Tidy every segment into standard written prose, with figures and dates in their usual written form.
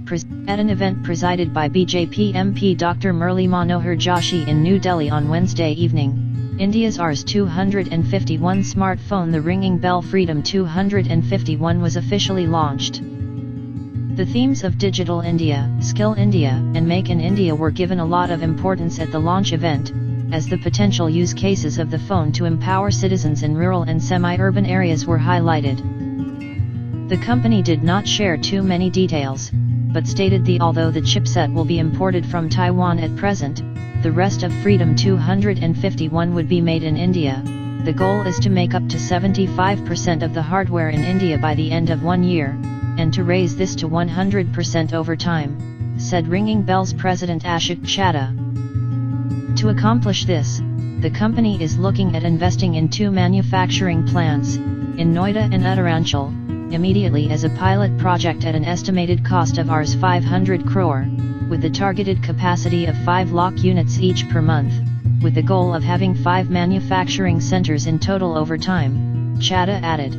At an event presided by BJP MP Dr. Murli Manohar Joshi in New Delhi on Wednesday evening, India's Rs 251 smartphone, the ringing bell Freedom 251, was officially launched. The themes of Digital India, Skill India, and Make in India were given a lot of importance at the launch event, as the potential use cases of the phone to empower citizens in rural and semi-urban areas were highlighted. The company did not share too many details, but stated although the chipset will be imported from Taiwan at present, the rest of Freedom 251 would be made in India. The goal is to make up to 75% of the hardware in India by the end of 1 year, and to raise this to 100% over time, said Ringing Bell's president Ashok Chadha. To accomplish this, the company is looking at investing in 2 manufacturing plants, in Noida and Uttaranchal, immediately as a pilot project at an estimated cost of Rs 500 crore, with the targeted capacity of 5 lakh units each per month, with the goal of having 5 manufacturing centers in total over time, Chadha added.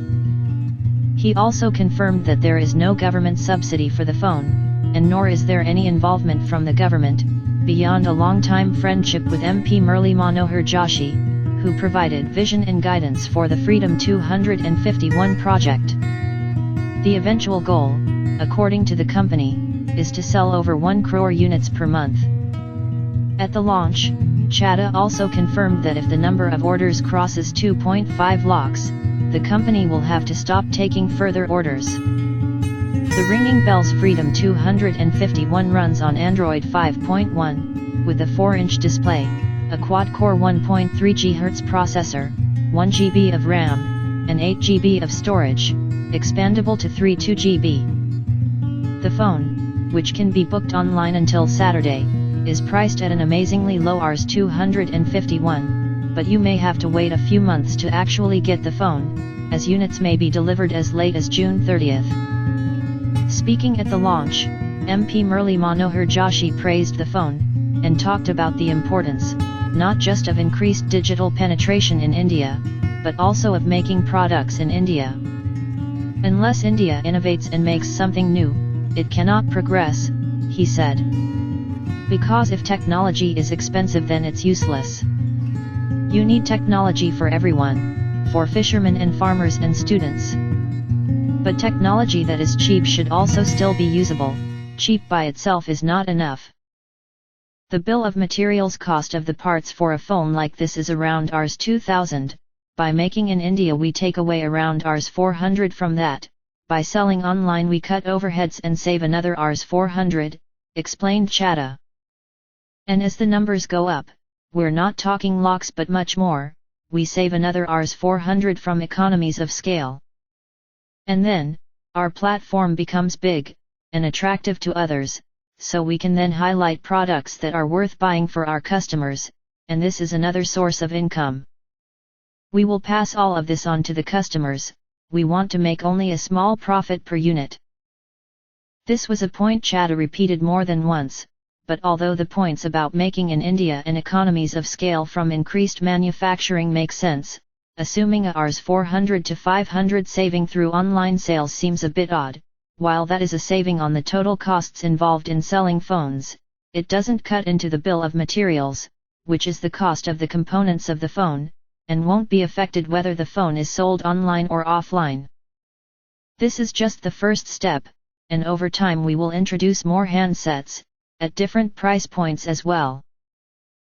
He also confirmed that there is no government subsidy for the phone, and nor is there any involvement from the government, beyond a long-time friendship with MP Murli Manohar Joshi, who provided vision and guidance for the Freedom 251 project. The eventual goal, according to the company, is to sell over 1 crore units per month. At the launch, Chadha also confirmed that if the number of orders crosses 2.5 lakhs, the company will have to stop taking further orders. The Ringing Bell's Freedom 251 runs on Android 5.1, with a 4-inch display, a quad-core 1.3 GHz processor, 1 GB of RAM, and 8 GB of storage, expandable to 32 GB. The phone, which can be booked online until Saturday, is priced at an amazingly low Rs 251, but you may have to wait a few months to actually get the phone, as units may be delivered as late as June 30th. Speaking at the launch, MP Murli Manohar Joshi praised the phone, and talked about the importance, not just of increased digital penetration in India, but also of making products in India. Unless India innovates and makes something new, it cannot progress, he said. Because if technology is expensive, then it's useless. You need technology for everyone, for fishermen and farmers and students. But technology that is cheap should also still be usable. Cheap by itself is not enough. The bill of materials cost of the parts for a phone like this is around Rs 2,000. By making in India we take away around Rs 400 from that. By selling online we cut overheads and save another Rs 400, explained Chadha. And as the numbers go up, we're not talking lakhs but much more, we save another Rs 400 from economies of scale. And then, our platform becomes big, and attractive to others, so we can then highlight products that are worth buying for our customers, and this is another source of income. We will pass all of this on to the customers, we want to make only a small profit per unit. This was a point Chadha repeated more than once. But although the points about making in India and economies of scale from increased manufacturing make sense, assuming a Rs 400 to 500 saving through online sales seems a bit odd. While that is a saving on the total costs involved in selling phones, it doesn't cut into the bill of materials, which is the cost of the components of the phone, and won't be affected whether the phone is sold online or offline. This is just the first step, and over time we will introduce more handsets, at different price points as well.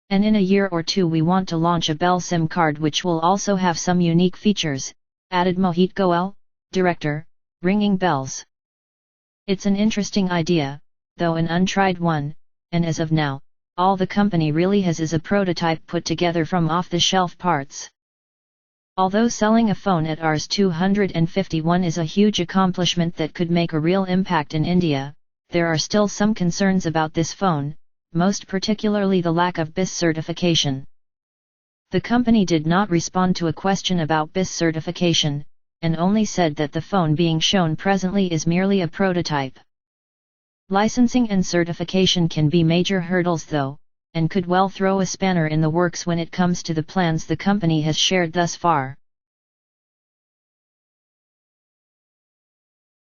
And in a year or 2 we want to launch a Bell SIM card which will also have some unique features, added Mohit Goel, director, Ringing Bells. It's an interesting idea, though an untried one, and as of now, all the company really has is a prototype put together from off-the-shelf parts. Although selling a phone at Rs 251 is a huge accomplishment that could make a real impact in India, there are still some concerns about this phone, most particularly the lack of BIS certification. The company did not respond to a question about BIS certification, and only said that the phone being shown presently is merely a prototype. Licensing and certification can be major hurdles though, and could well throw a spanner in the works when it comes to the plans the company has shared thus far.